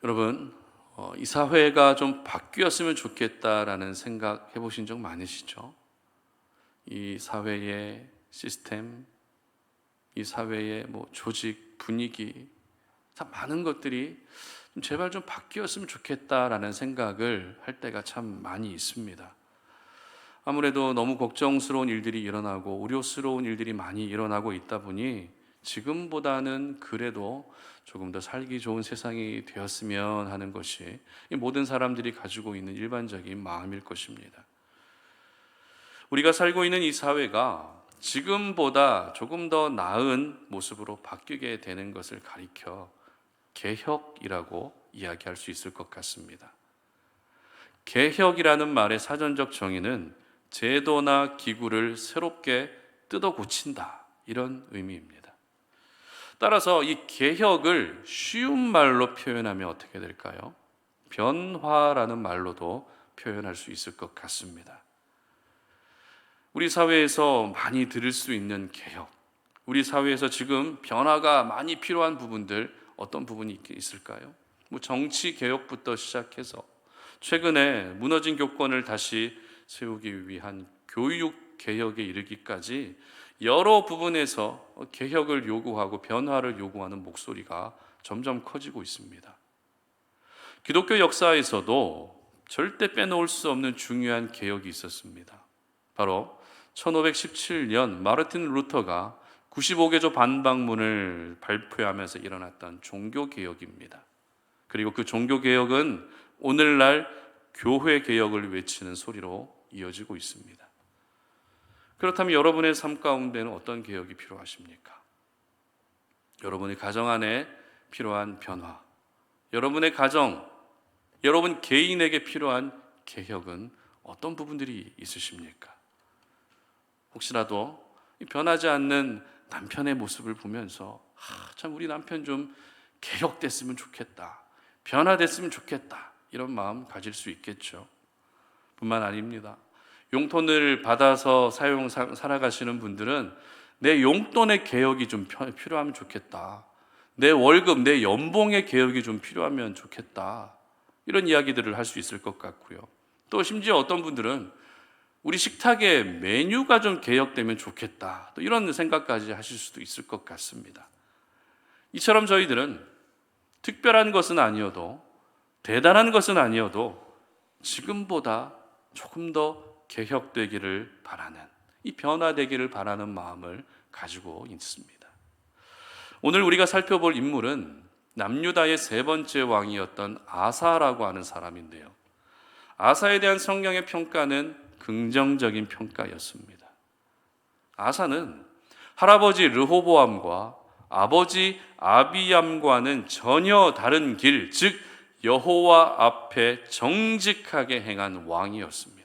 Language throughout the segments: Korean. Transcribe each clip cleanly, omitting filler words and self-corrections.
여러분, 이 사회가 좀 바뀌었으면 좋겠다라는 생각 해보신 적 많으시죠? 이 사회의 시스템, 이 사회의 조직, 분위기, 참 많은 것들이 제발 좀 바뀌었으면 좋겠다라는 생각을 할 때가 참 많이 있습니다. 아무래도 너무 걱정스러운 일들이 일어나고 우려스러운 일들이 많이 일어나고 있다 보니 지금보다는 그래도 조금 더 살기 좋은 세상이 되었으면 하는 것이 이 모든 사람들이 가지고 있는 일반적인 마음일 것입니다. 우리가 살고 있는 이 사회가 지금보다 조금 더 나은 모습으로 바뀌게 되는 것을 가리켜 개혁이라고 이야기할 수 있을 것 같습니다. 개혁이라는 말의 사전적 정의는 제도나 기구를 새롭게 뜯어 고친다, 이런 의미입니다. 따라서 이 개혁을 쉬운 말로 표현하면 어떻게 될까요? 변화라는 말로도 표현할 수 있을 것 같습니다. 우리 사회에서 많이 들을 수 있는 개혁, 우리 사회에서 지금 변화가 많이 필요한 부분들 어떤 부분이 있을까요? 정치 개혁부터 시작해서 최근에 무너진 교권을 다시 세우기 위한 교육 개혁에 이르기까지 여러 부분에서 개혁을 요구하고 변화를 요구하는 목소리가 점점 커지고 있습니다. 기독교 역사에서도 절대 빼놓을 수 없는 중요한 개혁이 있었습니다. 바로 1517년 마르틴 루터가 95개조 반박문을 발표하면서 일어났던 종교개혁입니다. 그리고 그 종교개혁은 오늘날 교회개혁을 외치는 소리로 이어지고 있습니다. 그렇다면 여러분의 삶 가운데는 어떤 개혁이 필요하십니까? 여러분의 가정 안에 필요한 변화, 여러분의 가정, 여러분 개인에게 필요한 개혁은 어떤 부분들이 있으십니까? 혹시라도 변하지 않는 남편의 모습을 보면서 참 우리 남편 좀 개혁됐으면 좋겠다, 변화됐으면 좋겠다, 이런 마음 가질 수 있겠죠. 뿐만 아닙니다. 용돈을 받아서 살아가시는 분들은 내 용돈의 개혁이 좀 필요하면 좋겠다, 내 월급, 내 연봉의 개혁이 좀 필요하면 좋겠다, 이런 이야기들을 할 수 있을 것 같고요. 또 심지어 어떤 분들은 우리 식탁의 메뉴가 좀 개혁되면 좋겠다, 또 이런 생각까지 하실 수도 있을 것 같습니다. 이처럼 저희들은 특별한 것은 아니어도, 대단한 것은 아니어도 지금보다 조금 더 개혁되기를 바라는, 이 변화되기를 바라는 마음을 가지고 있습니다. 오늘 우리가 살펴볼 인물은 남유다의 세 번째 왕이었던 아사라고 하는 사람인데요, 아사에 대한 성경의 평가는 긍정적인 평가였습니다. 아사는 할아버지 르호보암과 아버지 아비암과는 전혀 다른 길, 즉 여호와 앞에 정직하게 행한 왕이었습니다.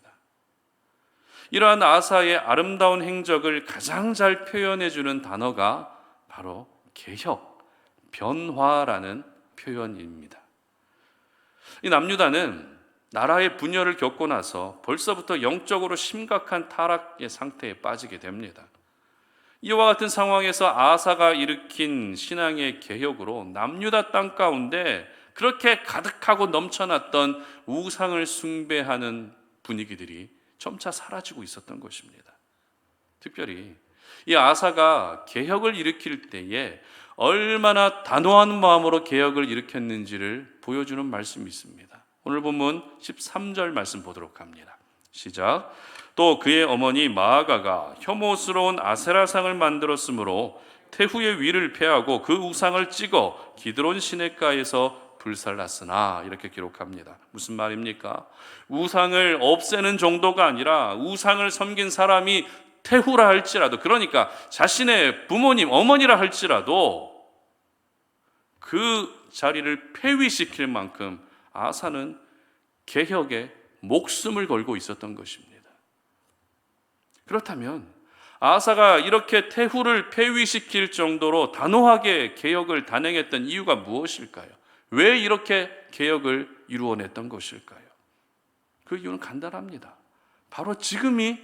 이러한 아사의 아름다운 행적을 가장 잘 표현해주는 단어가 바로 개혁, 변화라는 표현입니다. 이 남유다는 나라의 분열을 겪고 나서 벌써부터 영적으로 심각한 타락의 상태에 빠지게 됩니다. 이와 같은 상황에서 아사가 일으킨 신앙의 개혁으로 남유다 땅 가운데 그렇게 가득하고 넘쳐났던 우상을 숭배하는 분위기들이 점차 사라지고 있었던 것입니다. 특별히 이 아사가 개혁을 일으킬 때에 얼마나 단호한 마음으로 개혁을 일으켰는지를 보여주는 말씀이 있습니다. 오늘 본문 13절 말씀 보도록 합니다. 시작. 또 그의 어머니 마아가가 혐오스러운 아세라상을 만들었으므로 태후의 위를 패하고 그 우상을 찍어 기드론 시냇가에서 불살랐으나, 이렇게 기록합니다. 무슨 말입니까? 우상을 없애는 정도가 아니라 우상을 섬긴 사람이 태후라 할지라도, 그러니까 자신의 부모님, 어머니라 할지라도 그 자리를 폐위시킬 만큼 아사는 개혁에 목숨을 걸고 있었던 것입니다. 그렇다면 아사가 이렇게 태후를 폐위시킬 정도로 단호하게 개혁을 단행했던 이유가 무엇일까요? 왜 이렇게 개혁을 이루어냈던 것일까요? 그 이유는 간단합니다. 바로 지금이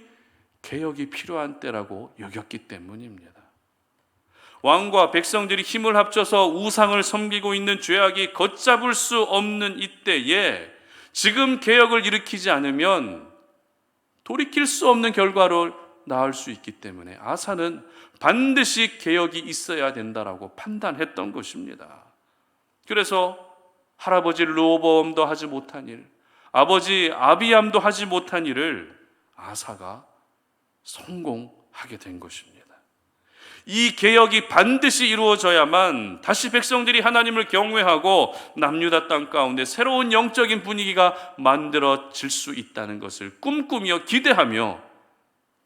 개혁이 필요한 때라고 여겼기 때문입니다. 왕과 백성들이 힘을 합쳐서 우상을 섬기고 있는 죄악이 걷잡을 수 없는 이때에 지금 개혁을 일으키지 않으면 돌이킬 수 없는 결과를 낳을 수 있기 때문에 아사는 반드시 개혁이 있어야 된다라고 판단했던 것입니다. 그래서 할아버지 르호보암도 하지 못한 일, 아버지 아비암도 하지 못한 일을 아사가 성공하게 된 것입니다. 이 개혁이 반드시 이루어져야만 다시 백성들이 하나님을 경외하고 남유다 땅 가운데 새로운 영적인 분위기가 만들어질 수 있다는 것을 꿈꾸며 기대하며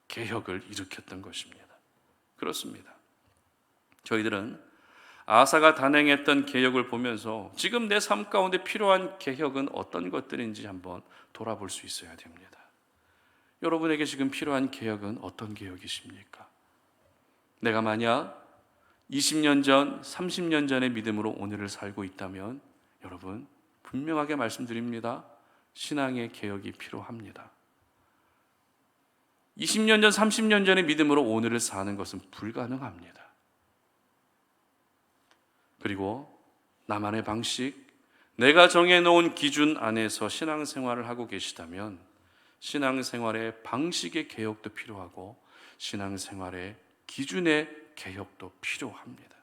개혁을 일으켰던 것입니다. 그렇습니다. 저희들은 아사가 단행했던 개혁을 보면서 지금 내 삶 가운데 필요한 개혁은 어떤 것들인지 한번 돌아볼 수 있어야 됩니다. 여러분에게 지금 필요한 개혁은 어떤 개혁이십니까? 내가 만약 20년 전, 30년 전의 믿음으로 오늘을 살고 있다면 여러분 분명하게 말씀드립니다. 신앙의 개혁이 필요합니다. 20년 전, 30년 전의 믿음으로 오늘을 사는 것은 불가능합니다. 그리고 나만의 방식, 내가 정해놓은 기준 안에서 신앙생활을 하고 계시다면 신앙생활의 방식의 개혁도 필요하고 신앙생활의 기준의 개혁도 필요합니다.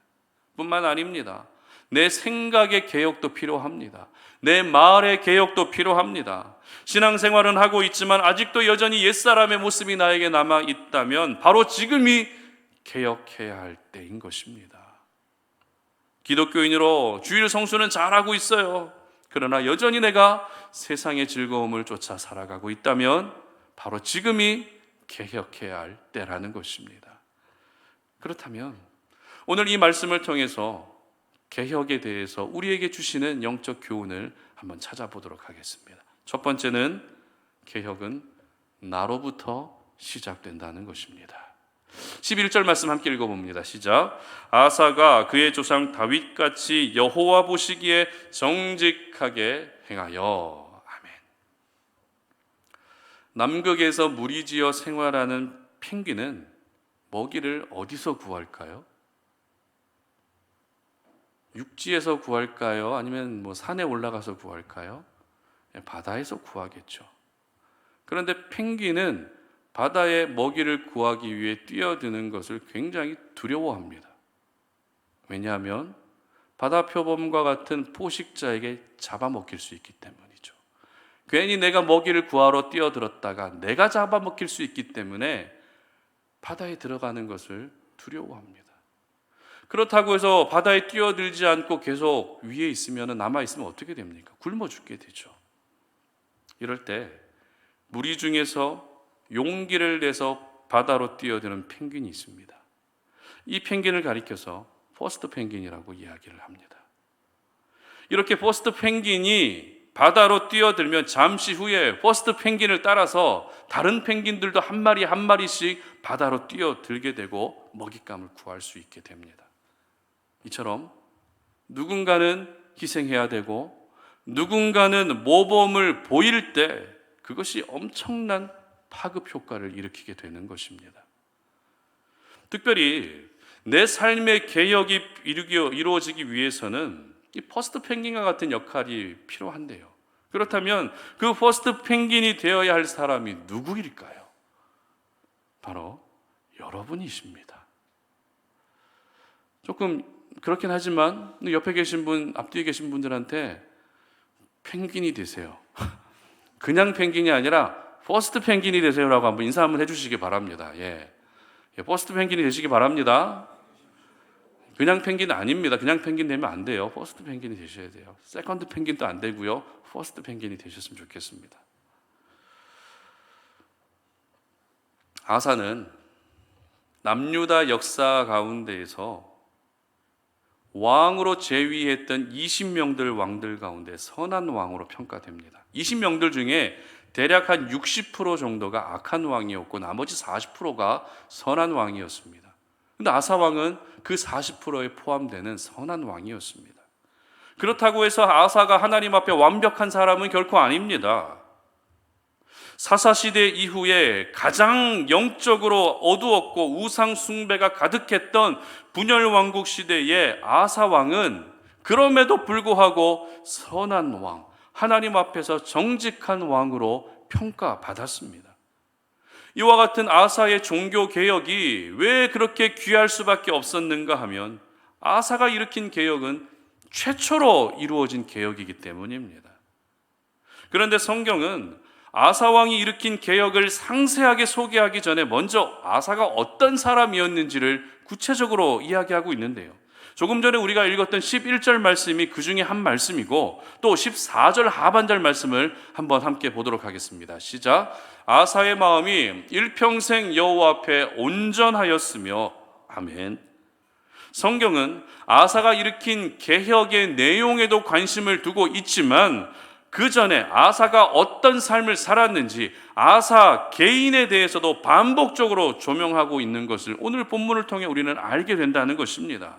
뿐만 아닙니다. 내 생각의 개혁도 필요합니다. 내 말의 개혁도 필요합니다. 신앙생활은 하고 있지만 아직도 여전히 옛사람의 모습이 나에게 남아있다면 바로 지금이 개혁해야 할 때인 것입니다. 기독교인으로 주일 성수는 잘하고 있어요. 그러나 여전히 내가 세상의 즐거움을 쫓아 살아가고 있다면 바로 지금이 개혁해야 할 때라는 것입니다. 그렇다면 오늘 이 말씀을 통해서 개혁에 대해서 우리에게 주시는 영적 교훈을 한번 찾아보도록 하겠습니다. 첫 번째는 개혁은 나로부터 시작된다는 것입니다. 11절 말씀 함께 읽어봅니다. 시작. 아사가 그의 조상 다윗같이 여호와 보시기에 정직하게 행하여. 아멘. 남극에서 무리지어 생활하는 펭귄은 먹이를 어디서 구할까요? 육지에서 구할까요? 아니면 산에 올라가서 구할까요? 바다에서 구하겠죠. 그런데 펭귄은 바다에 먹이를 구하기 위해 뛰어드는 것을 굉장히 두려워합니다. 왜냐하면 바다 표범과 같은 포식자에게 잡아먹힐 수 있기 때문이죠. 괜히 내가 먹이를 구하러 뛰어들었다가 내가 잡아먹힐 수 있기 때문에 바다에 들어가는 것을 두려워합니다. 그렇다고 해서 바다에 뛰어들지 않고 계속 위에 있으면 남아있으면 어떻게 됩니까? 굶어 죽게 되죠. 이럴 때 무리 중에서 용기를 내서 바다로 뛰어드는 펭귄이 있습니다. 이 펭귄을 가리켜서 퍼스트 펭귄이라고 이야기를 합니다. 이렇게 퍼스트 펭귄이 바다로 뛰어들면 잠시 후에 퍼스트 펭귄을 따라서 다른 펭귄들도 한 마리 한 마리씩 바다로 뛰어들게 되고 먹잇감을 구할 수 있게 됩니다. 이처럼 누군가는 희생해야 되고 누군가는 모범을 보일 때 그것이 엄청난 파급 효과를 일으키게 되는 것입니다. 특별히 내 삶의 개혁이 이루어지기 위해서는 이 퍼스트 펭귄과 같은 역할이 필요한데요. 그렇다면 그 퍼스트 펭귄이 되어야 할 사람이 누구일까요? 바로 여러분이십니다. 조금 그렇긴 하지만 옆에 계신 분, 앞뒤에 계신 분들한테 펭귄이 되세요. 그냥 펭귄이 아니라 퍼스트 펭귄이 되세요라고 한번 인사 한번 해주시기 바랍니다. 퍼스트 펭귄이 되시기 바랍니다. 그냥 펭귄 아닙니다. 그냥 펭귄 되면 안 돼요. 퍼스트 펭귄이 되셔야 돼요. 세컨드 펭귄도 안 되고요. 퍼스트 펭귄이 되셨으면 좋겠습니다. 아사는 남유다 역사 가운데에서 왕으로 제위했던 20명들 왕들 가운데 선한 왕으로 평가됩니다. 20명들 중에 대략 한 60% 정도가 악한 왕이었고 나머지 40%가 선한 왕이었습니다. 근데 아사 왕은 그 40%에 포함되는 선한 왕이었습니다. 그렇다고 해서 아사가 하나님 앞에 완벽한 사람은 결코 아닙니다. 사사시대 이후에 가장 영적으로 어두웠고 우상 숭배가 가득했던 분열 왕국 시대의 아사 왕은 그럼에도 불구하고 선한 왕, 하나님 앞에서 정직한 왕으로 평가받았습니다. 이와 같은 아사의 종교 개혁이 왜 그렇게 귀할 수밖에 없었는가 하면 아사가 일으킨 개혁은 최초로 이루어진 개혁이기 때문입니다. 그런데 성경은 아사 왕이 일으킨 개혁을 상세하게 소개하기 전에 먼저 아사가 어떤 사람이었는지를 구체적으로 이야기하고 있는데요. 조금 전에 우리가 읽었던 11절 말씀이 그 중에 한 말씀이고 또 14절 하반절 말씀을 한번 함께 보도록 하겠습니다. 시작. 아사의 마음이 일평생 여호와 앞에 온전하였으며 아멘. 성경은 아사가 일으킨 개혁의 내용에도 관심을 두고 있지만 그 전에 아사가 어떤 삶을 살았는지 아사 개인에 대해서도 반복적으로 조명하고 있는 것을 오늘 본문을 통해 우리는 알게 된다는 것입니다.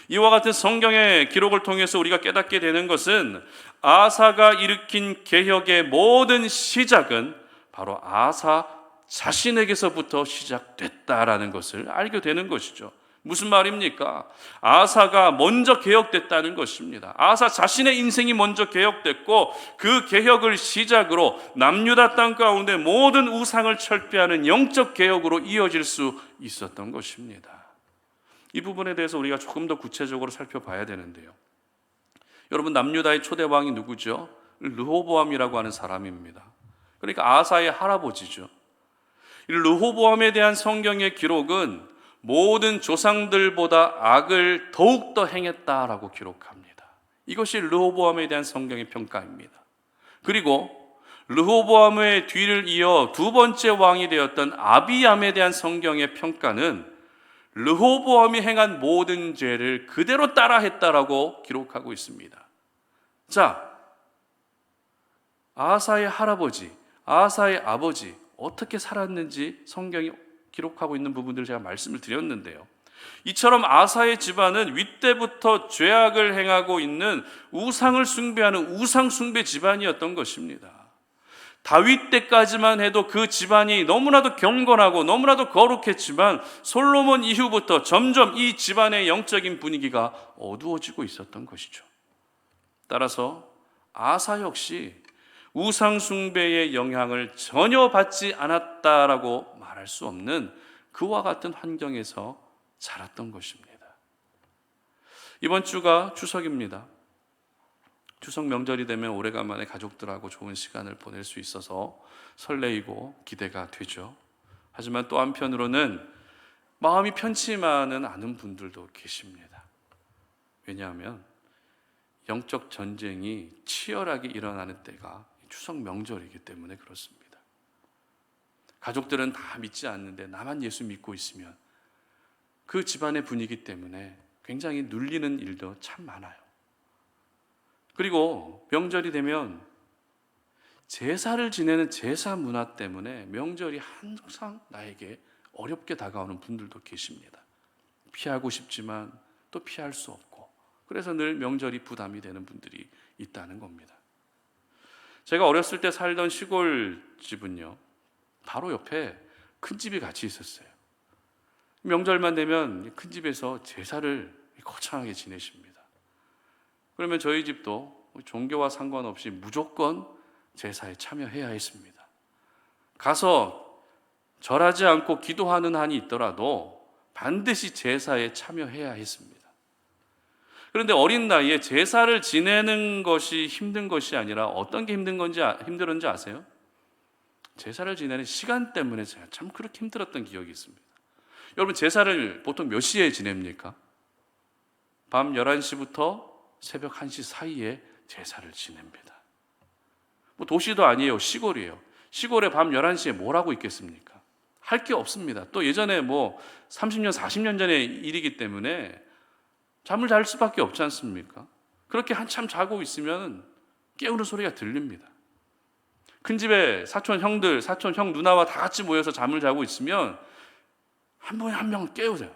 이와 같은 성경의 기록을 통해서 우리가 깨닫게 되는 것은 아사가 일으킨 개혁의 모든 시작은 바로 아사 자신에게서부터 시작됐다라는 것을 알게 되는 것이죠. 무슨 말입니까? 아사가 먼저 개혁됐다는 것입니다. 아사 자신의 인생이 먼저 개혁됐고 그 개혁을 시작으로 남유다 땅 가운데 모든 우상을 철폐하는 영적 개혁으로 이어질 수 있었던 것입니다. 이 부분에 대해서 우리가 조금 더 구체적으로 살펴봐야 되는데요. 여러분, 남유다의 초대 왕이 누구죠? 르호보암이라고 하는 사람입니다. 그러니까 아사의 할아버지죠. 이 르호보암에 대한 성경의 기록은 모든 조상들보다 악을 더욱더 행했다라고 기록합니다. 이것이 르호보암에 대한 성경의 평가입니다. 그리고 르호보암의 뒤를 이어 두 번째 왕이 되었던 아비암에 대한 성경의 평가는 르호보암이 행한 모든 죄를 그대로 따라했다라고 기록하고 있습니다. 자, 아사의 할아버지, 아사의 아버지 어떻게 살았는지 성경이 기록하고 있는 부분들을 제가 말씀을 드렸는데요. 이처럼 아사의 집안은 윗때부터 죄악을 행하고 있는 우상을 숭배하는 우상 숭배 집안이었던 것입니다. 다윗 때까지만 해도 그 집안이 너무나도 경건하고 너무나도 거룩했지만 솔로몬 이후부터 점점 이 집안의 영적인 분위기가 어두워지고 있었던 것이죠. 따라서 아사 역시 우상 숭배의 영향을 전혀 받지 않았다라고 말할 수 없는 그와 같은 환경에서 자랐던 것입니다. 이번 주가 추석입니다. 추석 명절이 되면 오래간만에 가족들하고 좋은 시간을 보낼 수 있어서 설레이고 기대가 되죠. 하지만 또 한편으로는 마음이 편치만은 않은 분들도 계십니다. 왜냐하면 영적 전쟁이 치열하게 일어나는 때가 추석 명절이기 때문에 그렇습니다. 가족들은 다 믿지 않는데 나만 예수 믿고 있으면 그 집안의 분위기 때문에 굉장히 눌리는 일도 참 많아요. 그리고 명절이 되면 제사를 지내는 제사 문화 때문에 명절이 항상 나에게 어렵게 다가오는 분들도 계십니다. 피하고 싶지만 또 피할 수 없고 그래서 늘 명절이 부담이 되는 분들이 있다는 겁니다. 제가 어렸을 때 살던 시골 집은요, 바로 옆에 큰 집이 같이 있었어요. 명절만 되면 큰 집에서 제사를 거창하게 지내십니다. 그러면 저희 집도 종교와 상관없이 무조건 제사에 참여해야 했습니다. 가서 절하지 않고 기도하는 한이 있더라도 반드시 제사에 참여해야 했습니다. 그런데 어린 나이에 제사를 지내는 것이 힘든 것이 아니라 어떤 게 힘들었는지 아세요? 제사를 지내는 시간 때문에 제가 참 그렇게 힘들었던 기억이 있습니다. 여러분, 제사를 보통 몇 시에 지냅니까? 밤 11시부터 새벽 1시 사이에 제사를 지냅니다. 뭐 도시도 아니에요. 시골이에요. 시골에 밤 11시에 뭘 하고 있겠습니까? 할 게 없습니다. 또 예전에 뭐 30년, 40년 전의 일이기 때문에 잠을 잘 수밖에 없지 않습니까? 그렇게 한참 자고 있으면 깨우는 소리가 들립니다. 큰 집에 사촌 형들, 사촌 형 누나와 다 같이 모여서 잠을 자고 있으면 한 번에 한 명을 깨우세요.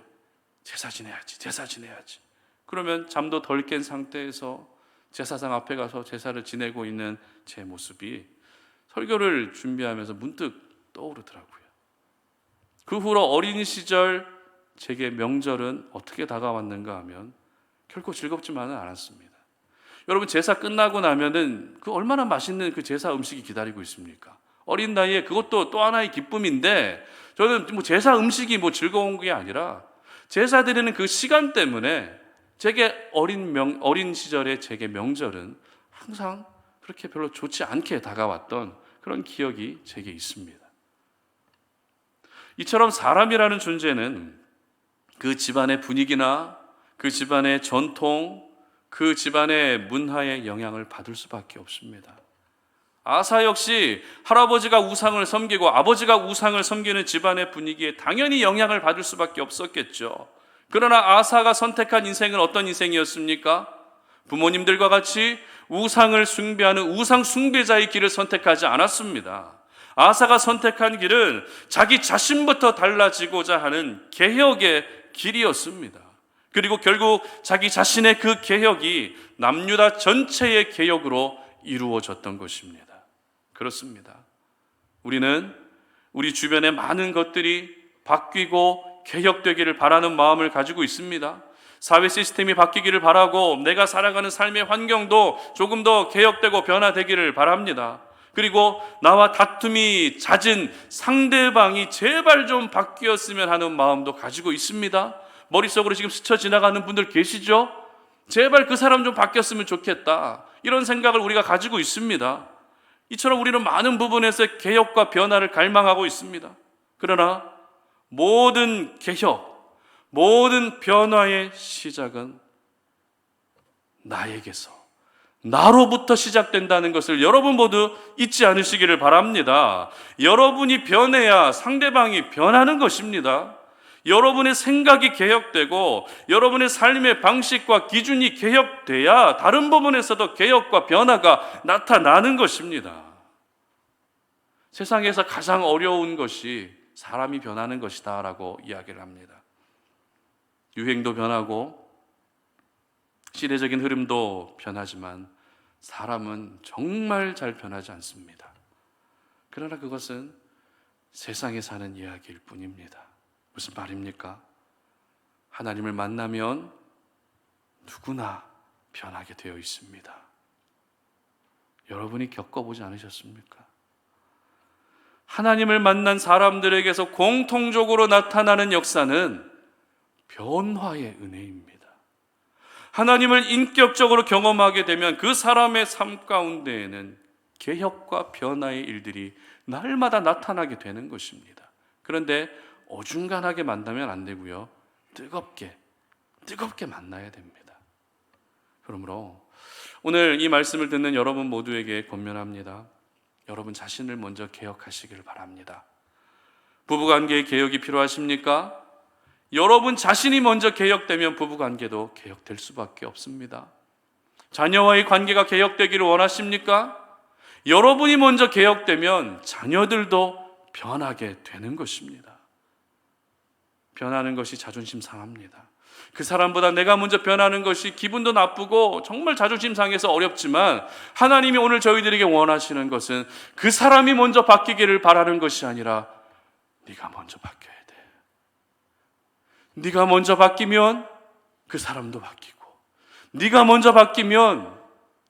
제사 지내야지, 제사 지내야지. 그러면 잠도 덜 깬 상태에서 제사상 앞에 가서 제사를 지내고 있는 제 모습이 설교를 준비하면서 문득 떠오르더라고요. 그 후로 어린 시절 제게 명절은 어떻게 다가왔는가 하면 결코 즐겁지만은 않았습니다. 여러분, 제사 끝나고 나면은 그 얼마나 맛있는 그 제사 음식이 기다리고 있습니까? 어린 나이에 그것도 또 하나의 기쁨인데, 저는 제사 음식이 즐거운 게 아니라 제사 드리는 그 시간 때문에 제게 어린 시절의 제게 명절은 항상 그렇게 별로 좋지 않게 다가왔던 그런 기억이 제게 있습니다. 이처럼 사람이라는 존재는 그 집안의 분위기나 그 집안의 전통, 그 집안의 문화의 영향을 받을 수밖에 없습니다. 아사 역시 할아버지가 우상을 섬기고 아버지가 우상을 섬기는 집안의 분위기에 당연히 영향을 받을 수밖에 없었겠죠. 그러나 아사가 선택한 인생은 어떤 인생이었습니까? 부모님들과 같이 우상을 숭배하는 우상 숭배자의 길을 선택하지 않았습니다. 아사가 선택한 길은 자기 자신부터 달라지고자 하는 개혁의 길이었습니다. 그리고 결국 자기 자신의 그 개혁이 남유다 전체의 개혁으로 이루어졌던 것입니다. 그렇습니다. 우리는 우리 주변의 많은 것들이 바뀌고 개혁되기를 바라는 마음을 가지고 있습니다. 사회 시스템이 바뀌기를 바라고 내가 살아가는 삶의 환경도 조금 더 개혁되고 변화되기를 바랍니다. 그리고 나와 다툼이 잦은 상대방이 제발 좀 바뀌었으면 하는 마음도 가지고 있습니다. 머릿속으로 지금 스쳐 지나가는 분들 계시죠? 제발 그 사람 좀 바뀌었으면 좋겠다, 이런 생각을 우리가 가지고 있습니다. 이처럼 우리는 많은 부분에서 개혁과 변화를 갈망하고 있습니다. 그러나 모든 개혁, 모든 변화의 시작은 나로부터 시작된다는 것을 여러분 모두 잊지 않으시기를 바랍니다. 여러분이 변해야 상대방이 변하는 것입니다. 여러분의 생각이 개혁되고 여러분의 삶의 방식과 기준이 개혁돼야 다른 부분에서도 개혁과 변화가 나타나는 것입니다. 세상에서 가장 어려운 것이 사람이 변하는 것이다 라고 이야기를 합니다. 유행도 변하고 시대적인 흐름도 변하지만 사람은 정말 잘 변하지 않습니다. 그러나 그것은 세상에 사는 이야기일 뿐입니다. 무슨 말입니까? 하나님을 만나면 누구나 변하게 되어 있습니다. 여러분이 겪어보지 않으셨습니까? 하나님을 만난 사람들에게서 공통적으로 나타나는 역사는 변화의 은혜입니다. 하나님을 인격적으로 경험하게 되면 그 사람의 삶 가운데에는 개혁과 변화의 일들이 날마다 나타나게 되는 것입니다. 그런데 어중간하게 만나면 안 되고요, 뜨겁게 만나야 됩니다. 그러므로 오늘 이 말씀을 듣는 여러분 모두에게 권면합니다. 여러분 자신을 먼저 개혁하시기를 바랍니다. 부부관계의 개혁이 필요하십니까? 여러분 자신이 먼저 개혁되면 부부관계도 개혁될 수밖에 없습니다. 자녀와의 관계가 개혁되기를 원하십니까? 여러분이 먼저 개혁되면 자녀들도 변하게 되는 것입니다. 변하는 것이 자존심 상합니다. 그 사람보다 내가 먼저 변하는 것이 기분도 나쁘고 정말 자존심 상해서 어렵지만, 하나님이 오늘 저희들에게 원하시는 것은 그 사람이 먼저 바뀌기를 바라는 것이 아니라 네가 먼저 바뀌어야 돼. 네가 먼저 바뀌면 그 사람도 바뀌고, 네가 먼저 바뀌면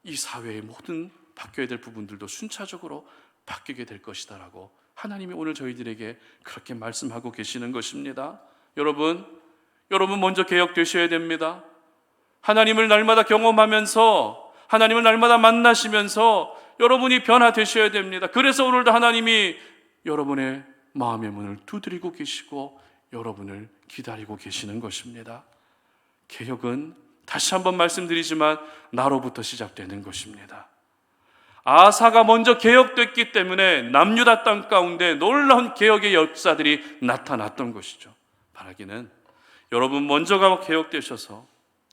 이 사회의 모든 바뀌어야 될 부분들도 순차적으로 바뀌게 될 것이다 라고 하나님이 오늘 저희들에게 그렇게 말씀하고 계시는 것입니다. 여러분 먼저 개혁되셔야 됩니다. 하나님을 날마다 경험하면서, 하나님을 날마다 만나시면서 여러분이 변화되셔야 됩니다. 그래서 오늘도 하나님이 여러분의 마음의 문을 두드리고 계시고 여러분을 기다리고 계시는 것입니다. 개혁은 다시 한번 말씀드리지만 나로부터 시작되는 것입니다. 아사가 먼저 개혁됐기 때문에 남유다 땅 가운데 놀라운 개혁의 역사들이 나타났던 것이죠. 바라기는 여러분 먼저가 개혁되셔서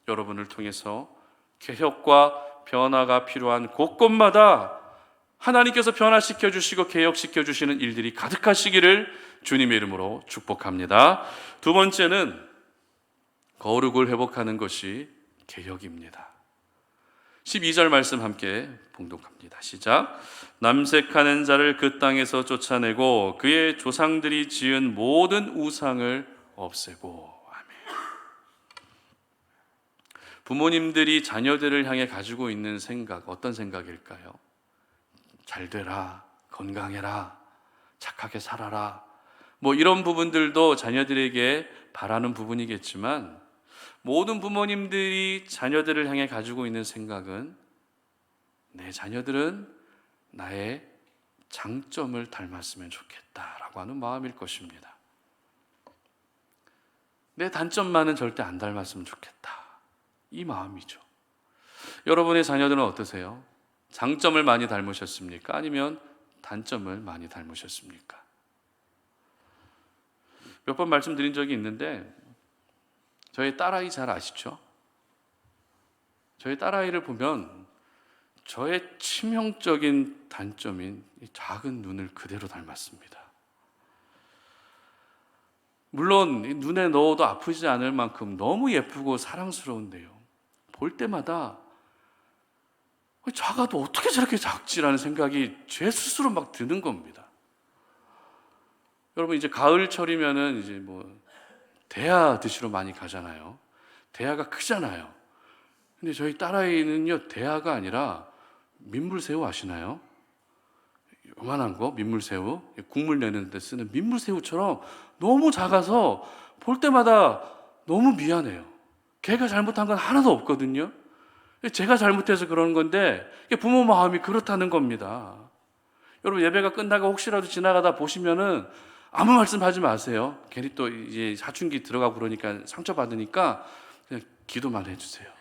여러분을 통해서 개혁과 변화가 필요한 곳곳마다 하나님께서 변화시켜 주시고 개혁시켜 주시는 일들이 가득하시기를 주님의 이름으로 축복합니다. 두 번째는 거룩을 회복하는 것이 개혁입니다. 12절 말씀 함께 봉독합니다. 시작. 남색하는 자를 그 땅에서 쫓아내고 그의 조상들이 지은 모든 우상을 없애고. 아멘. 부모님들이 자녀들을 향해 가지고 있는 생각, 어떤 생각일까요? 잘 되라, 건강해라, 착하게 살아라, 이런 부분들도 자녀들에게 바라는 부분이겠지만, 모든 부모님들이 자녀들을 향해 가지고 있는 생각은 내 자녀들은 나의 장점을 닮았으면 좋겠다라고 하는 마음일 것입니다. 내 단점만은 절대 안 닮았으면 좋겠다, 이 마음이죠. 여러분의 자녀들은 어떠세요? 장점을 많이 닮으셨습니까? 아니면 단점을 많이 닮으셨습니까? 몇 번 말씀드린 적이 있는데, 저희 딸아이 잘 아시죠? 저희 딸아이를 보면 저의 치명적인 단점인 이 작은 눈을 그대로 닮았습니다. 물론 눈에 넣어도 아프지 않을 만큼 너무 예쁘고 사랑스러운데요, 볼 때마다 작아도 어떻게 저렇게 작지라는 생각이 제 스스로 막 드는 겁니다. 여러분, 이제 가을철이면은 이제 대하 드시러 많이 가잖아요. 대하가 크잖아요. 근데 저희 딸아이는요, 대하가 아니라 민물새우 아시나요? 요만한 거, 민물새우, 국물 내는 데 쓰는 민물새우처럼 너무 작아서 볼 때마다 너무 미안해요. 걔가 잘못한 건 하나도 없거든요. 제가 잘못해서 그러는 건데, 부모 마음이 그렇다는 겁니다. 여러분, 예배가 끝나고 혹시라도 지나가다 보시면은 아무 말씀 하지 마세요. 괜히 또 이제 사춘기 들어가고 그러니까 상처받으니까 그냥 기도만 해주세요.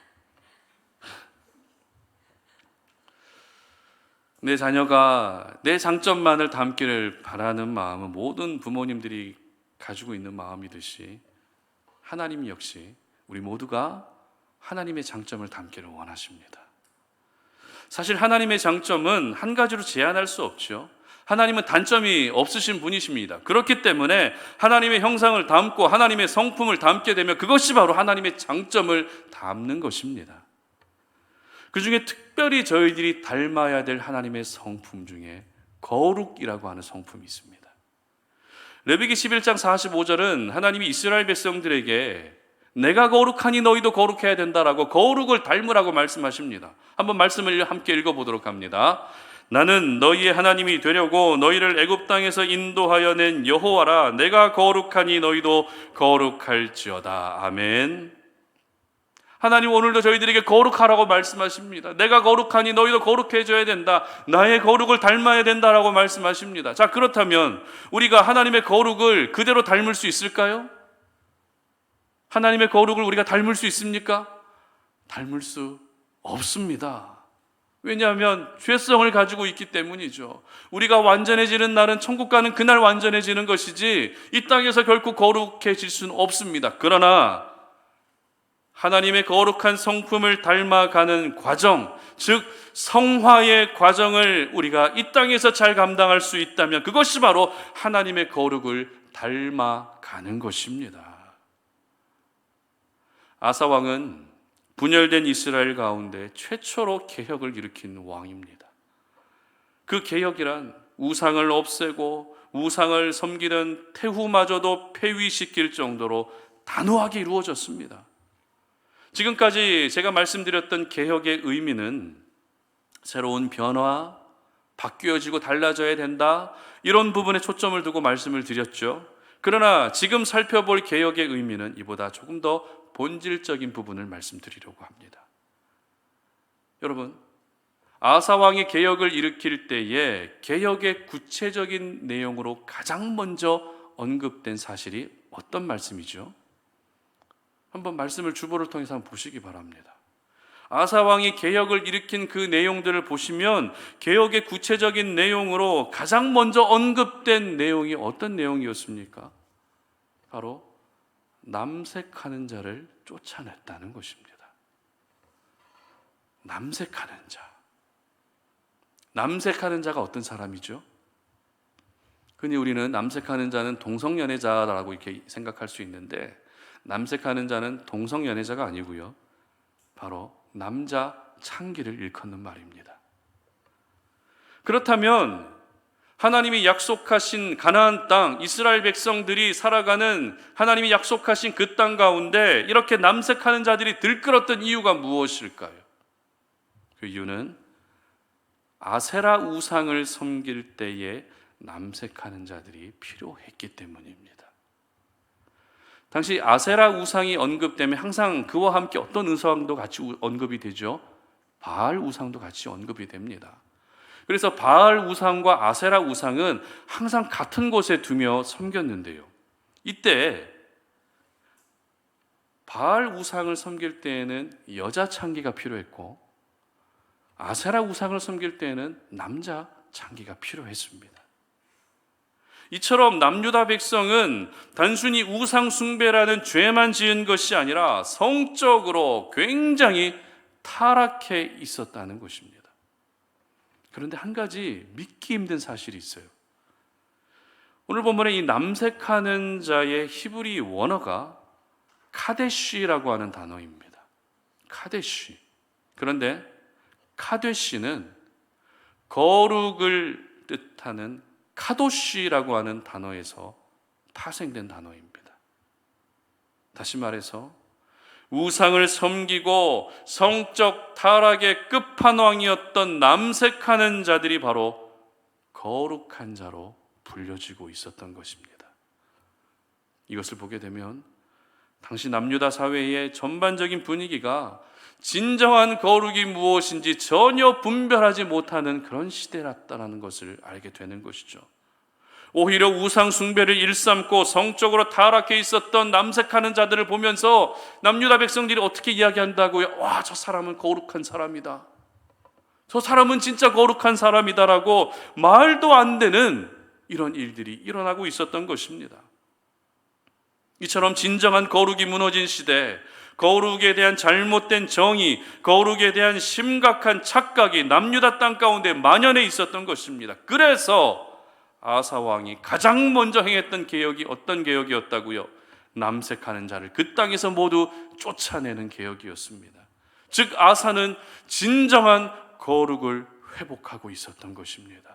내 자녀가 내 장점만을 담기를 바라는 마음은 모든 부모님들이 가지고 있는 마음이듯이, 하나님 역시 우리 모두가 하나님의 장점을 담기를 원하십니다. 사실 하나님의 장점은 한 가지로 제한할 수 없죠. 하나님은 단점이 없으신 분이십니다. 그렇기 때문에 하나님의 형상을 담고 하나님의 성품을 담게 되면 그것이 바로 하나님의 장점을 담는 것입니다. 그 중에 특별히 저희들이 닮아야 될 하나님의 성품 중에 거룩이라고 하는 성품이 있습니다. 레위기 11장 45절은 하나님이 이스라엘 백성들에게 내가 거룩하니 너희도 거룩해야 된다라고 거룩을 닮으라고 말씀하십니다. 한번 말씀을 함께 읽어보도록 합니다. 나는 너희의 하나님이 되려고 너희를 애굽 땅에서 인도하여 낸 여호와라. 내가 거룩하니 너희도 거룩할지어다. 아멘. 하나님 오늘도 저희들에게 거룩하라고 말씀하십니다. 내가 거룩하니 너희도 거룩해져야 된다. 나의 거룩을 닮아야 된다라고 말씀하십니다. 자, 그렇다면 우리가 하나님의 거룩을 그대로 닮을 수 있을까요? 하나님의 거룩을 우리가 닮을 수 있습니까? 닮을 수 없습니다. 왜냐하면 죄성을 가지고 있기 때문이죠. 우리가 완전해지는 날은 천국 가는 그날 완전해지는 것이지 이 땅에서 결코 거룩해질 수는 없습니다. 그러나 하나님의 거룩한 성품을 닮아가는 과정, 즉 성화의 과정을 우리가 이 땅에서 잘 감당할 수 있다면 그것이 바로 하나님의 거룩을 닮아가는 것입니다. 아사 왕은 분열된 이스라엘 가운데 최초로 개혁을 일으킨 왕입니다. 그 개혁이란 우상을 없애고 우상을 섬기는 태후마저도 폐위시킬 정도로 단호하게 이루어졌습니다. 지금까지 제가 말씀드렸던 개혁의 의미는 새로운 변화, 바뀌어지고 달라져야 된다, 이런 부분에 초점을 두고 말씀을 드렸죠. 그러나 지금 살펴볼 개혁의 의미는 이보다 조금 더 본질적인 부분을 말씀드리려고 합니다. 여러분, 아사 왕이 개혁을 일으킬 때에 개혁의 구체적인 내용으로 가장 먼저 언급된 사실이 어떤 말씀이죠? 한번 말씀을 주보를 통해서 한번 보시기 바랍니다. 아사 왕이 개혁을 일으킨 그 내용들을 보시면 개혁의 구체적인 내용으로 가장 먼저 언급된 내용이 어떤 내용이었습니까? 바로 남색하는 자를 쫓아냈다는 것입니다. 남색하는 자. 남색하는 자가 어떤 사람이죠? 흔히 우리는 남색하는 자는 동성연애자라고 이렇게 생각할 수 있는데, 남색하는 자는 동성연애자가 아니고요, 바로 남자 창기를 일컫는 말입니다. 그렇다면 하나님이 약속하신 가나안 땅, 이스라엘 백성들이 살아가는 하나님이 약속하신 그 땅 가운데 이렇게 남색하는 자들이 들끓었던 이유가 무엇일까요? 그 이유는 아세라 우상을 섬길 때에 남색하는 자들이 필요했기 때문입니다. 당시 아세라 우상이 언급되면 항상 그와 함께 어떤 우상도 같이 언급이 되죠? 바알 우상도 같이 언급이 됩니다. 그래서 바알 우상과 아세라 우상은 항상 같은 곳에 두며 섬겼는데요. 이때 바알 우상을 섬길 때에는 여자 창기가 필요했고 아세라 우상을 섬길 때에는 남자 창기가 필요했습니다. 이처럼 남유다 백성은 단순히 우상 숭배라는 죄만 지은 것이 아니라 성적으로 굉장히 타락해 있었다는 것입니다. 그런데 한 가지 믿기 힘든 사실이 있어요. 오늘 본문에 이 남색하는 자의 히브리 원어가 카데쉬라고 하는 단어입니다. 카데쉬. 그런데 카데쉬는 거룩을 뜻하는 카도쉬라고 하는 단어에서 파생된 단어입니다. 다시 말해서 우상을 섬기고 성적 타락의 끝판왕이었던 남색하는 자들이 바로 거룩한 자로 불려지고 있었던 것입니다. 이것을 보게 되면 당시 남유다 사회의 전반적인 분위기가 진정한 거룩이 무엇인지 전혀 분별하지 못하는 그런 시대였다는 것을 알게 되는 것이죠. 오히려 우상 숭배를 일삼고 성적으로 타락해 있었던 남색하는 자들을 보면서 남유다 백성들이 어떻게 이야기한다고요? 와, 저 사람은 거룩한 사람이다. 저 사람은 진짜 거룩한 사람이다라고 말도 안 되는 이런 일들이 일어나고 있었던 것입니다. 이처럼 진정한 거룩이 무너진 시대, 거룩에 대한 잘못된 정의, 거룩에 대한 심각한 착각이 남유다 땅 가운데 만연해 있었던 것입니다. 그래서 아사 왕이 가장 먼저 행했던 개혁이 어떤 개혁이었다고요? 남색하는 자를 그 땅에서 모두 쫓아내는 개혁이었습니다. 즉 아사는 진정한 거룩을 회복하고 있었던 것입니다.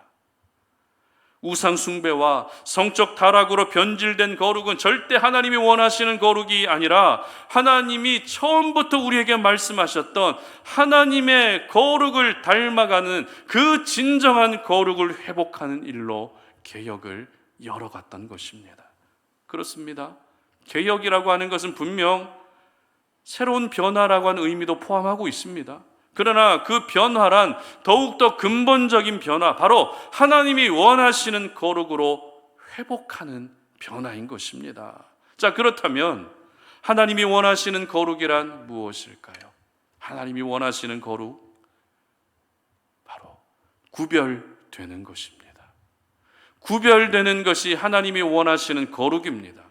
우상 숭배와 성적 타락으로 변질된 거룩은 절대 하나님이 원하시는 거룩이 아니라 하나님이 처음부터 우리에게 말씀하셨던 하나님의 거룩을 닮아가는 그 진정한 거룩을 회복하는 일로 개혁을 열어갔던 것입니다. 그렇습니다. 개혁이라고 하는 것은 분명 새로운 변화라고 하는 의미도 포함하고 있습니다. 그러나 그 변화란 더욱더 근본적인 변화, 바로 하나님이 원하시는 거룩으로 회복하는 변화인 것입니다. 자, 그렇다면 하나님이 원하시는 거룩이란 무엇일까요? 하나님이 원하시는 거룩, 바로 구별되는 것입니다. 구별되는 것이 하나님이 원하시는 거룩입니다.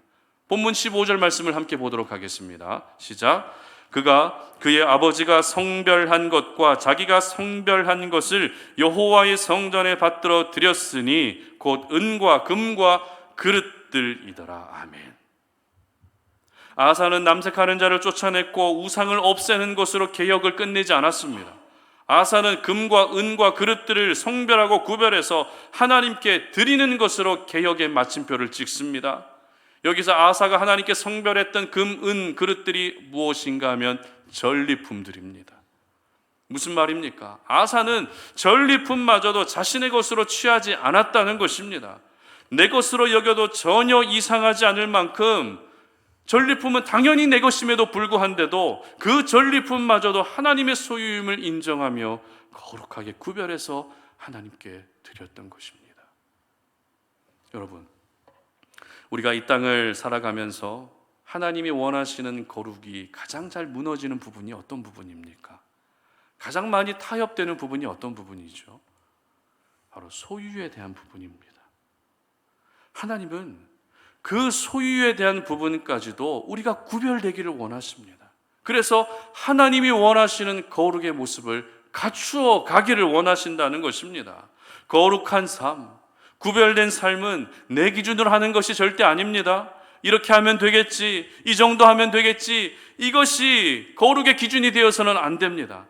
본문 15절 말씀을 함께 보도록 하겠습니다. 시작. 그가 그의 아버지가 성별한 것과 자기가 성별한 것을 여호와의 성전에 받들어 드렸으니 곧 은과 금과 그릇들이더라. 아멘. 아사는 남색하는 자를 쫓아냈고 우상을 없애는 것으로 개혁을 끝내지 않았습니다. 아사는 금과 은과 그릇들을 성별하고 구별해서 하나님께 드리는 것으로 개혁의 마침표를 찍습니다. 여기서 아사가 하나님께 성별했던 금, 은, 그릇들이 무엇인가 하면 전리품들입니다. 무슨 말입니까? 아사는 전리품마저도 자신의 것으로 취하지 않았다는 것입니다. 내 것으로 여겨도 전혀 이상하지 않을 만큼 전리품은 당연히 내 것임에도 불구한데도 그 전리품마저도 하나님의 소유임을 인정하며 거룩하게 구별해서 하나님께 드렸던 것입니다. 여러분, 우리가 이 땅을 살아가면서 하나님이 원하시는 거룩이 가장 잘 무너지는 부분이 어떤 부분입니까? 가장 많이 타협되는 부분이 어떤 부분이죠? 바로 소유에 대한 부분입니다. 하나님은 그 소유에 대한 부분까지도 우리가 구별되기를 원하십니다. 그래서 하나님이 원하시는 거룩의 모습을 갖추어 가기를 원하신다는 것입니다. 거룩한 삶, 구별된 삶은 내 기준으로 하는 것이 절대 아닙니다. 이렇게 하면 되겠지, 이 정도 하면 되겠지, 이것이 거룩의 기준이 되어서는 안 됩니다.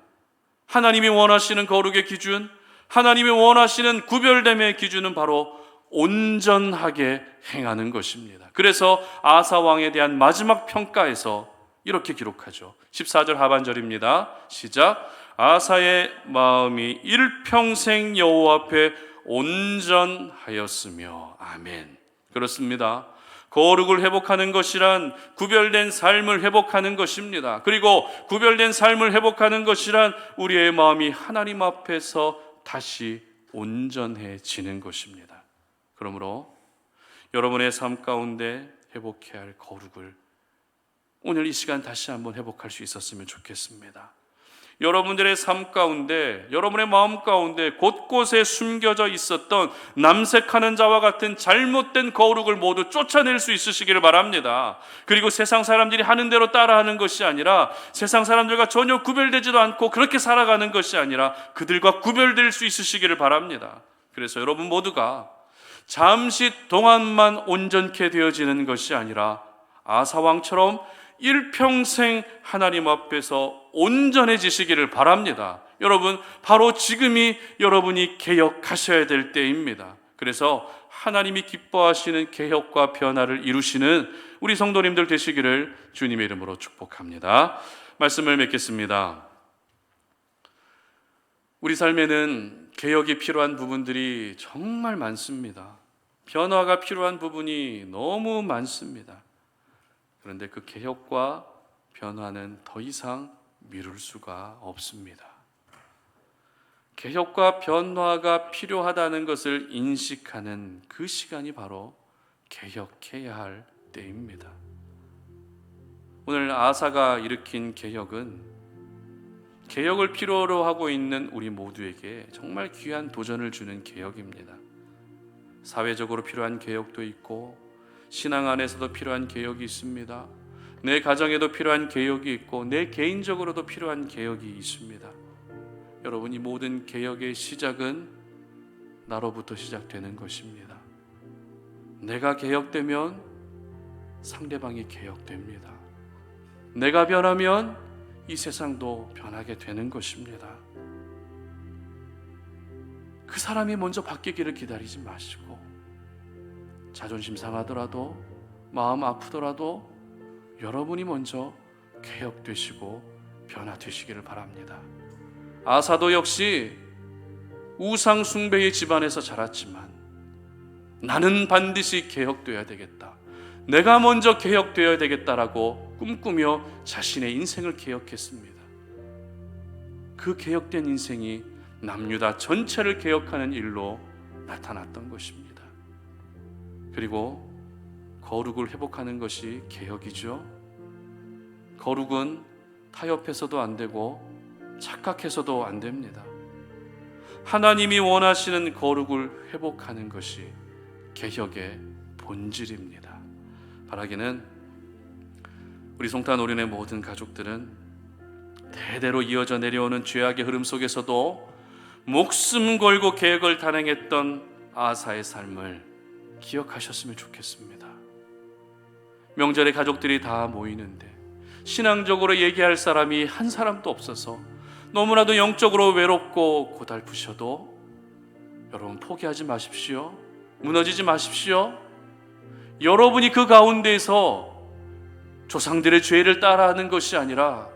하나님이 원하시는 거룩의 기준, 하나님이 원하시는 구별됨의 기준은 바로 온전하게 행하는 것입니다. 그래서 아사 왕에 대한 마지막 평가에서 이렇게 기록하죠. 14절 하반절입니다. 시작. 아사의 마음이 일평생 여호와 앞에 온전하였으며. 아멘. 그렇습니다. 거룩을 회복하는 것이란 구별된 삶을 회복하는 것입니다. 그리고 구별된 삶을 회복하는 것이란 우리의 마음이 하나님 앞에서 다시 온전해지는 것입니다. 그러므로 여러분의 삶 가운데 회복해야 할 거룩을 오늘 이 시간 다시 한번 회복할 수 있었으면 좋겠습니다. 여러분들의 삶 가운데, 여러분의 마음 가운데 곳곳에 숨겨져 있었던 남색하는 자와 같은 잘못된 거룩을 모두 쫓아낼 수 있으시기를 바랍니다. 그리고 세상 사람들이 하는 대로 따라하는 것이 아니라, 세상 사람들과 전혀 구별되지도 않고 그렇게 살아가는 것이 아니라 그들과 구별될 수 있으시기를 바랍니다. 그래서 여러분 모두가 잠시 동안만 온전케 되어지는 것이 아니라 아사왕처럼 일평생 하나님 앞에서 온전해지시기를 바랍니다. 여러분, 바로 지금이 여러분이 개혁하셔야 될 때입니다. 그래서 하나님이 기뻐하시는 개혁과 변화를 이루시는 우리 성도님들 되시기를 주님의 이름으로 축복합니다. 말씀을 맺겠습니다. 우리 삶에는 개혁이 필요한 부분들이 정말 많습니다. 변화가 필요한 부분이 너무 많습니다. 그런데 그 개혁과 변화는 더 이상 미룰 수가 없습니다. 개혁과 변화가 필요하다는 것을 인식하는 그 시간이 바로 개혁해야 할 때입니다. 오늘 아사가 일으킨 개혁은 개혁을 필요로 하고 있는 우리 모두에게 정말 귀한 도전을 주는 개혁입니다. 사회적으로 필요한 개혁도 있고 신앙 안에서도 필요한 개혁이 있습니다. 내 가정에도 필요한 개혁이 있고 내 개인적으로도 필요한 개혁이 있습니다. 여러분, 이 모든 개혁의 시작은 나로부터 시작되는 것입니다. 내가 개혁되면 상대방이 개혁됩니다. 내가 변하면 이 세상도 변하게 되는 것입니다. 그 사람이 먼저 바뀌기를 기다리지 마시고, 자존심 상하더라도 마음 아프더라도 여러분이 먼저 개혁되시고 변화되시기를 바랍니다. 아사도 역시 우상 숭배의 집안에서 자랐지만 나는 반드시 개혁되어야 되겠다, 내가 먼저 개혁되어야 되겠다라고 꿈꾸며 자신의 인생을 개혁했습니다. 그 개혁된 인생이 남유다 전체를 개혁하는 일로 나타났던 것입니다. 그리고 거룩을 회복하는 것이 개혁이죠. 거룩은 타협해서도 안 되고 착각해서도 안 됩니다. 하나님이 원하시는 거룩을 회복하는 것이 개혁의 본질입니다. 바라기는 우리 송탄 오륜의 모든 가족들은 대대로 이어져 내려오는 죄악의 흐름 속에서도 목숨 걸고 개혁을 단행했던 아사의 삶을 기억하셨으면 좋겠습니다. 명절에 가족들이 다 모이는데 신앙적으로 얘기할 사람이 한 사람도 없어서 너무나도 영적으로 외롭고 고달프셔도 여러분 포기하지 마십시오. 무너지지 마십시오. 여러분이 그 가운데에서 조상들의 죄를 따라하는 것이 아니라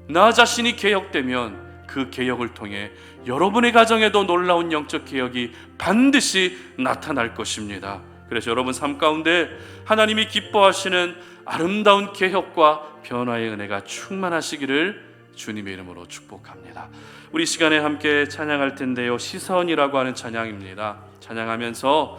나 자신이 개혁되면 그 개혁을 통해 여러분의 가정에도 놀라운 영적 개혁이 반드시 나타날 것입니다. 그래서 여러분 삶 가운데 하나님이 기뻐하시는 아름다운 개혁과 변화의 은혜가 충만하시기를 주님의 이름으로 축복합니다. 우리 시간에 함께 찬양할 텐데요, 시선이라고 하는 찬양입니다. 찬양하면서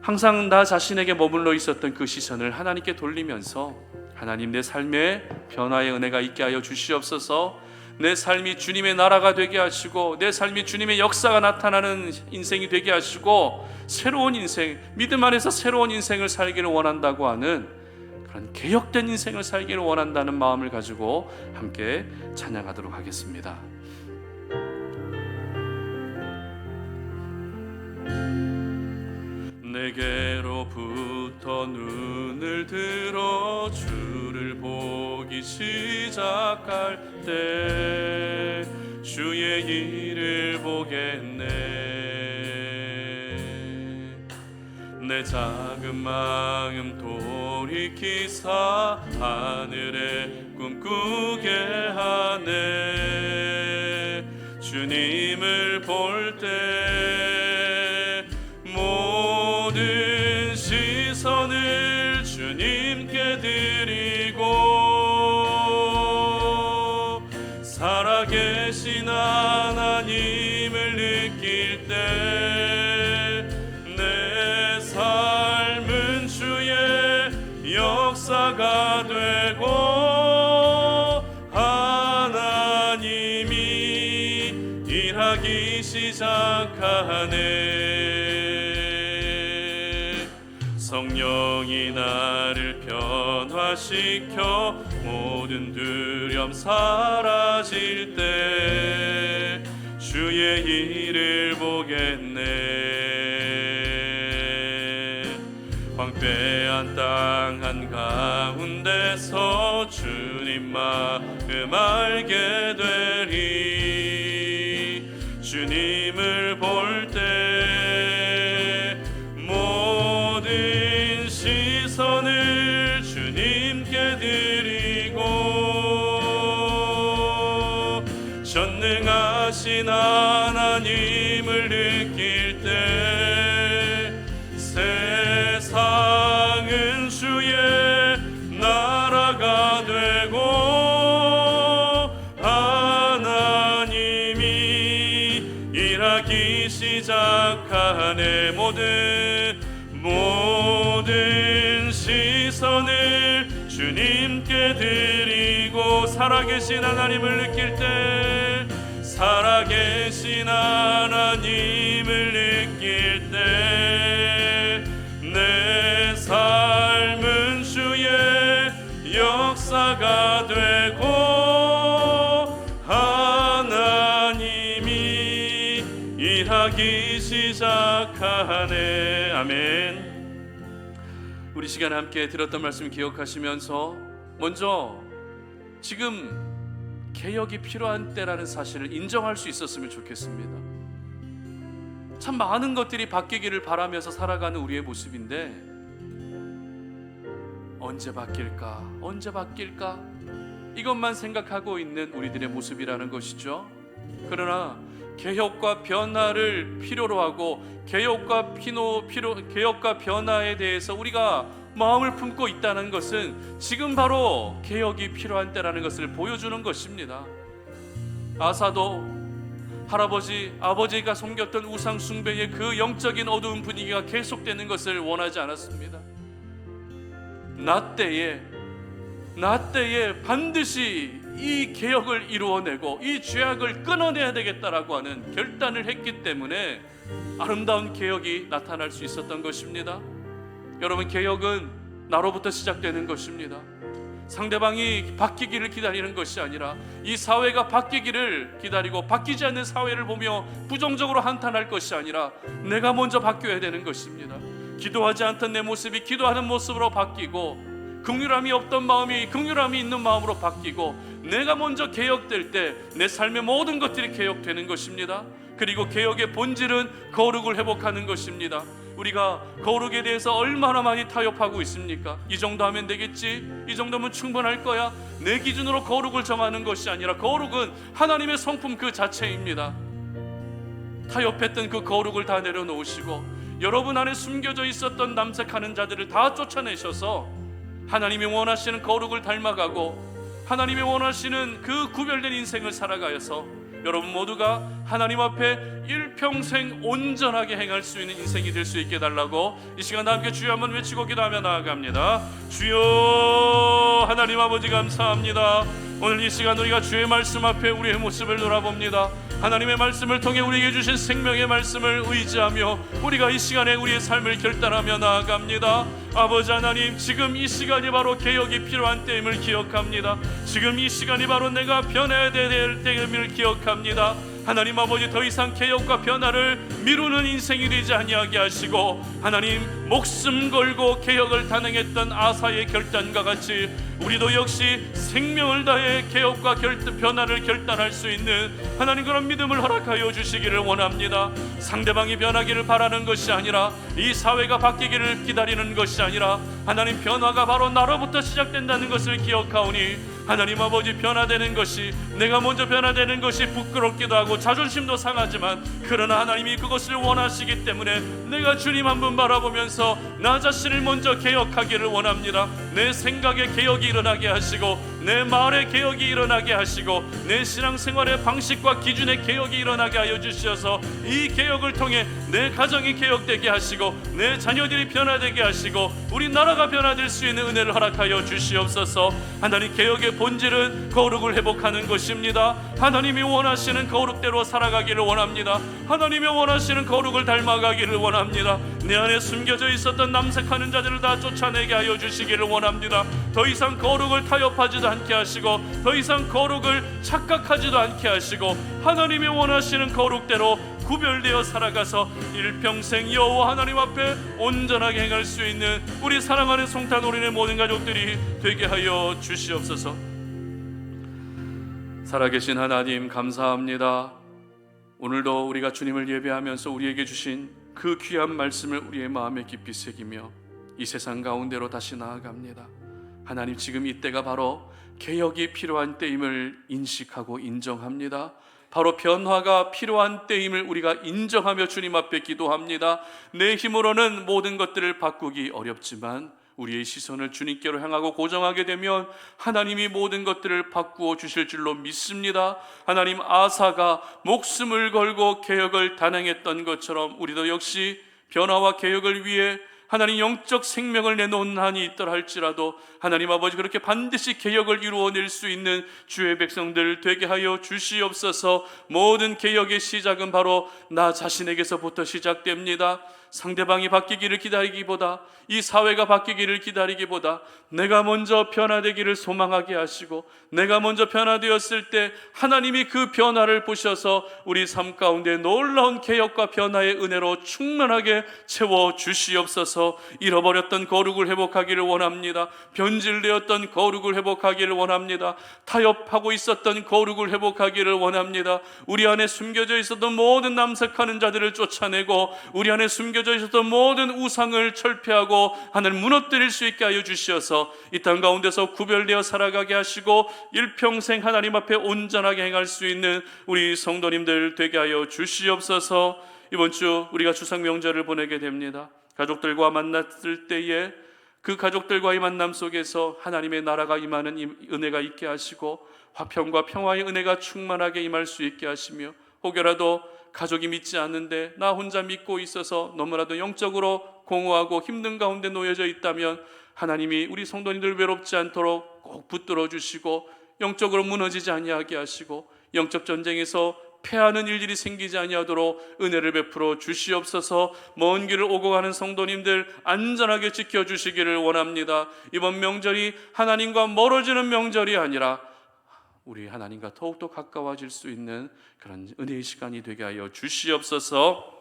항상 나 자신에게 머물러 있었던 그 시선을 하나님께 돌리면서 하나님, 내 삶에 변화의 은혜가 있게 하여 주시옵소서. 내 삶이 주님의 나라가 되게 하시고 내 삶이 주님의 역사가 나타나는 인생이 되게 하시고 새로운 인생, 믿음 안에서 새로운 인생을 살기를 원한다고 하는 그런 개혁된 인생을 살기를 원한다는 마음을 가지고 함께 찬양하도록 하겠습니다. 내게로부터 눈을 들어 주를 보기 시작할 때 주의 일을 보겠네. 내 작은 마음 돌이키사 하늘에 꿈꾸게 하네. 주님을 볼 때 모든 시선을 주님께 드리고 살아계신 하나님을 느낄 때 내 삶은 주의 역사가 되고 하나님이 일하기 시작하네. 성령이 나를 변화시켜 모든 두려움 사라질 때 주의 일을 보겠네. 황폐한 땅 한가운데서 주님 마음 알게 되리. 주님을 볼 때 모든 시선을 주님께 드리고 전능하신 하나님을 느낄 때 세상은 주의 나라가 되고 하나님이 일하기 시작하네. 모든 시선을 주님께 드리고 살아계신 하나님을 느낄 때 살아계신 하나님을 느낄 때 내 삶은 주의 역사가 되고 하나님이 일하기 시작하네. 아멘. 우리 시간 함께 들었던 말씀 기억하시면서 먼저 지금 개혁이 필요한 때라는 사실을 인정할 수 있었으면 좋겠습니다. 참 많은 것들이 바뀌기를 바라면서 살아가는 우리의 모습인데 언제 바뀔까? 언제 바뀔까? 이것만 생각하고 있는 우리들의 모습이라는 것이죠. 그러나 개혁과 변화를 필요로 하고 개혁과 변화에 대해서 우리가 마음을 품고 있다는 것은 지금 바로 개혁이 필요한 때라는 것을 보여주는 것입니다. 아사도 아버지가 섬겼던 우상 숭배의 그 영적인 어두운 분위기가 계속되는 것을 원하지 않았습니다. 나 때에 반드시 이 개혁을 이루어내고 이 죄악을 끊어내야 되겠다라고 하는 결단을 했기 때문에 아름다운 개혁이 나타날 수 있었던 것입니다. 여러분, 개혁은 나로부터 시작되는 것입니다. 상대방이 바뀌기를 기다리는 것이 아니라 이 사회가 바뀌기를 기다리고 바뀌지 않는 사회를 보며 부정적으로 한탄할 것이 아니라 내가 먼저 바뀌어야 되는 것입니다. 기도하지 않던 내 모습이 기도하는 모습으로 바뀌고 긍휼함이 없던 마음이 긍휼함이 있는 마음으로 바뀌고 내가 먼저 개혁될 때 내 삶의 모든 것들이 개혁되는 것입니다. 그리고 개혁의 본질은 거룩을 회복하는 것입니다. 우리가 거룩에 대해서 얼마나 많이 타협하고 있습니까? 이 정도 하면 되겠지? 이 정도면 충분할 거야? 내 기준으로 거룩을 정하는 것이 아니라 거룩은 하나님의 성품 그 자체입니다. 타협했던 그 거룩을 다 내려놓으시고 여러분 안에 숨겨져 있었던 남색하는 자들을 다 쫓아내셔서 하나님이 원하시는 거룩을 닮아가고 하나님이 원하시는 그 구별된 인생을 살아가서 여러분 모두가 하나님 앞에 일평생 온전하게 행할 수 있는 인생이 될 수 있게 해달라고 이 시간 다 함께 주여 한번 외치고 기도하며 나아갑니다. 주여 하나님 아버지 감사합니다. 오늘 이 시간 우리가 주의 말씀 앞에 우리의 모습을 돌아봅니다. 하나님의 말씀을 통해 우리에게 주신 생명의 말씀을 의지하며 우리가 이 시간에 우리의 삶을 결단하며 나아갑니다. 아버지 하나님, 지금 이 시간이 바로 개혁이 필요한 때임을 기억합니다. 지금 이 시간이 바로 내가 변해야 될 때임을 기억합니다. 하나님 아버지 더 이상 개혁과 변화를 미루는 인생이 되지 아니하게 하시고, 하나님 목숨 걸고 개혁을 단행했던 아사의 결단과 같이 우리도 역시 생명을 다해 개혁과 변화를 결단할 수 있는 하나님 그런 믿음을 허락하여 주시기를 원합니다. 상대방이 변하기를 바라는 것이 아니라, 이 사회가 바뀌기를 기다리는 것이 아니라, 하나님 변화가 바로 나로부터 시작된다는 것을 기억하오니, 하나님 아버지 변화되는 것이, 내가 먼저 변화되는 것이 부끄럽기도 하고 자존심도 상하지만, 그러나 하나님이 그것을 원하시기 때문에 내가 주님 한 분 바라보면서 나 자신을 먼저 개혁하기를 원합니다. 내 생각에 개혁이 일어나게 하시고, 내 말에 개혁이 일어나게 하시고, 내 신앙생활의 방식과 기준의 개혁이 일어나게 하여 주셔서 이 개혁을 통해 내 가정이 개혁되게 하시고, 내 자녀들이 변화되게 하시고, 우리 나라가 변화될 수 있는 은혜를 허락하여 주시옵소서. 하나님 개혁의 본질은 거룩을 회복하는 것입니다. 하나님이 원하시는 거룩대로 살아가기를 원합니다. 하나님이 원하시는 거룩을 닮아가기를 원합니다. 내 안에 숨겨져 있었던 남색하는 자들을 다 쫓아내게 하여 주시기를 원합니다. 더 이상 거룩을 타협하지도 않게 하시고, 더 이상 거룩을 착각하지도 않게 하시고, 하나님이 원하시는 거룩대로 구별되어 살아가서 일평생 여호와 하나님 앞에 온전하게 행할 수 있는 우리 사랑하는 송탄 우리네 모든 가족들이 되게 하여 주시옵소서. 살아계신 하나님 감사합니다. 오늘도 우리가 주님을 예배하면서 우리에게 주신 그 귀한 말씀을 우리의 마음에 깊이 새기며 이 세상 가운데로 다시 나아갑니다. 하나님 지금 이때가 바로 개혁이 필요한 때임을 인식하고 인정합니다. 바로 변화가 필요한 때임을 우리가 인정하며 주님 앞에 기도합니다. 내 힘으로는 모든 것들을 바꾸기 어렵지만 우리의 시선을 주님께로 향하고 고정하게 되면 하나님이 모든 것들을 바꾸어 주실 줄로 믿습니다. 하나님 아사가 목숨을 걸고 개혁을 단행했던 것처럼 우리도 역시 변화와 개혁을 위해 하나님 영적 생명을 내놓은 한이 있더라 할지라도 하나님 아버지 그렇게 반드시 개혁을 이루어낼 수 있는 주의 백성들 되게 하여 주시옵소서. 모든 개혁의 시작은 바로 나 자신에게서부터 시작됩니다. 상대방이 바뀌기를 기다리기보다, 이 사회가 바뀌기를 기다리기보다 내가 먼저 변화되기를 소망하게 하시고, 내가 먼저 변화되었을 때 하나님이 그 변화를 보셔서 우리 삶 가운데 놀라운 개혁과 변화의 은혜로 충만하게 채워 주시옵소서. 잃어버렸던 거룩을 회복하기를 원합니다. 변질되었던 거룩을 회복하기를 원합니다. 타협하고 있었던 거룩을 회복하기를 원합니다. 우리 안에 숨겨져 있었던 모든 남색하는 자들을 쫓아내고, 우리 안에 숨겨져 있었던 모든 우상을 철폐하고 하나님 무너뜨릴 수 있게 하여 주시어서 이 땅 가운데서 구별되어 살아가게 하시고 일평생 하나님 앞에 온전하게 행할 수 있는 우리 성도님들 되게 하여 주시옵소서. 이번 주 우리가 추석 명절을 보내게 됩니다. 가족들과 만났을 때에 그 가족들과의 만남 속에서 하나님의 나라가 임하는 은혜가 있게 하시고, 화평과 평화의 은혜가 충만하게 임할 수 있게 하시며, 혹여라도 가족이 믿지 않는데 나 혼자 믿고 있어서 너무나도 영적으로 공허하고 힘든 가운데 놓여져 있다면 하나님이 우리 성도님들 외롭지 않도록 꼭 붙들어 주시고, 영적으로 무너지지 아니하게 하시고, 영적 전쟁에서 패하는 일들이 생기지 아니하도록 은혜를 베풀어 주시옵소서. 먼 길을 오고 가는 성도님들 안전하게 지켜주시기를 원합니다. 이번 명절이 하나님과 멀어지는 명절이 아니라 우리 하나님과 더욱더 가까워질 수 있는 그런 은혜의 시간이 되게 하여 주시옵소서.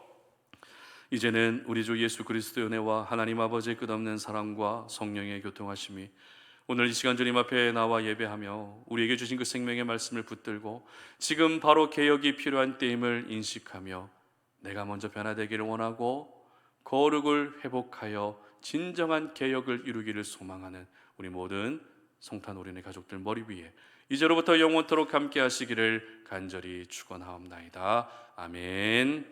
이제는 우리 주 예수 그리스도의 은혜와 하나님 아버지의 끝없는 사랑과 성령의 교통하심이 오늘 이 시간 주님 앞에 나와 예배하며 우리에게 주신 그 생명의 말씀을 붙들고 지금 바로 개혁이 필요한 때임을 인식하며 내가 먼저 변화되기를 원하고 거룩을 회복하여 진정한 개혁을 이루기를 소망하는 우리 모든 성탄 어린이 가족들 머리 위에 이제로부터 영원토록 함께 하시기를 간절히 축원하옵나이다. 아멘.